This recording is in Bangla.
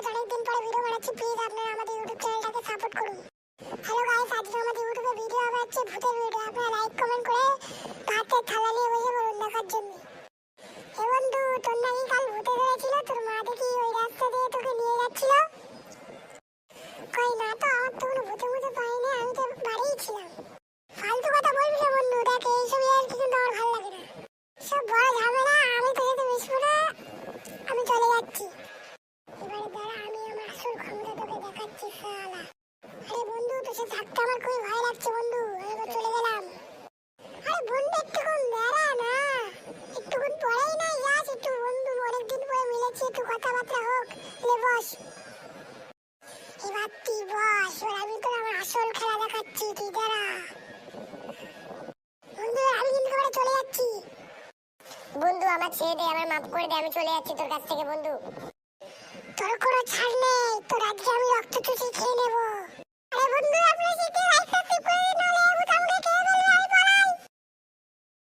আজ অনেকদিন পরে ভিডিও বানাচ্ছি, প্লিজ আপনারা আমাদের ইউটিউব চ্যানেলটাকে সাপোর্ট করুন। হ্যালো গাইস, আজকে আমাদের ইউটিউবে ভিডিও হবে হচ্ছে ভূতের ভিডিও। আপনারা লাইক কমেন্ট করে হাতে থালা নিয়ে বসে বলুন দেখার জন্য। হে বন্ধু, তোর নাকি কাল ভূতে ধরেছিল? তোর মা দেখি ওই রাস্তা দিয়ে তোকে নিয়ে যাচ্ছিল। কই না তো, আমার তো কোনো ভূতে ভূতে পাইনি, আমি তো বাড়িই ছিলাম। ফালতু কথা বলবি না বন্ধু, দেখ এইসব আর কিছু আমার ভালো লাগে না। সব বড় ঝামেলা, আমি তোর সাথে মিশবো না, আমি চলে যাচ্ছি। এবারে দাঁড়া, আমি আমার আসল ক্ষমতা তোকে দেখাচ্ছি শালা। আরে বন্ধু, তোর সাথে থাকতে আমার খুবই ভয় লাগছে বন্ধু, আমি চলে গেলাম। আরে বন্ধু একটুক্ষণ দাঁড়া না, একটুক্ষণ পরেই না যাস একটু বন্ধু, অনেকদিন পরে মিলেছি, একটু কথাবার্তা হোক। লে বস, এবার তুই বস, এবার আমি তোর আমার আসল খেলা দেখাচ্ছি, তুই দাঁড়া। বন্ধু আমি কিন্তু এবারে চলে যাচ্ছি। বন্ধু আমার ছেড়ে দে, আমার মাফ করে দে, আমি চলে যাচ্ছি তোর কাছ থেকে বন্ধু। তোর কোনো ছাড় নেই।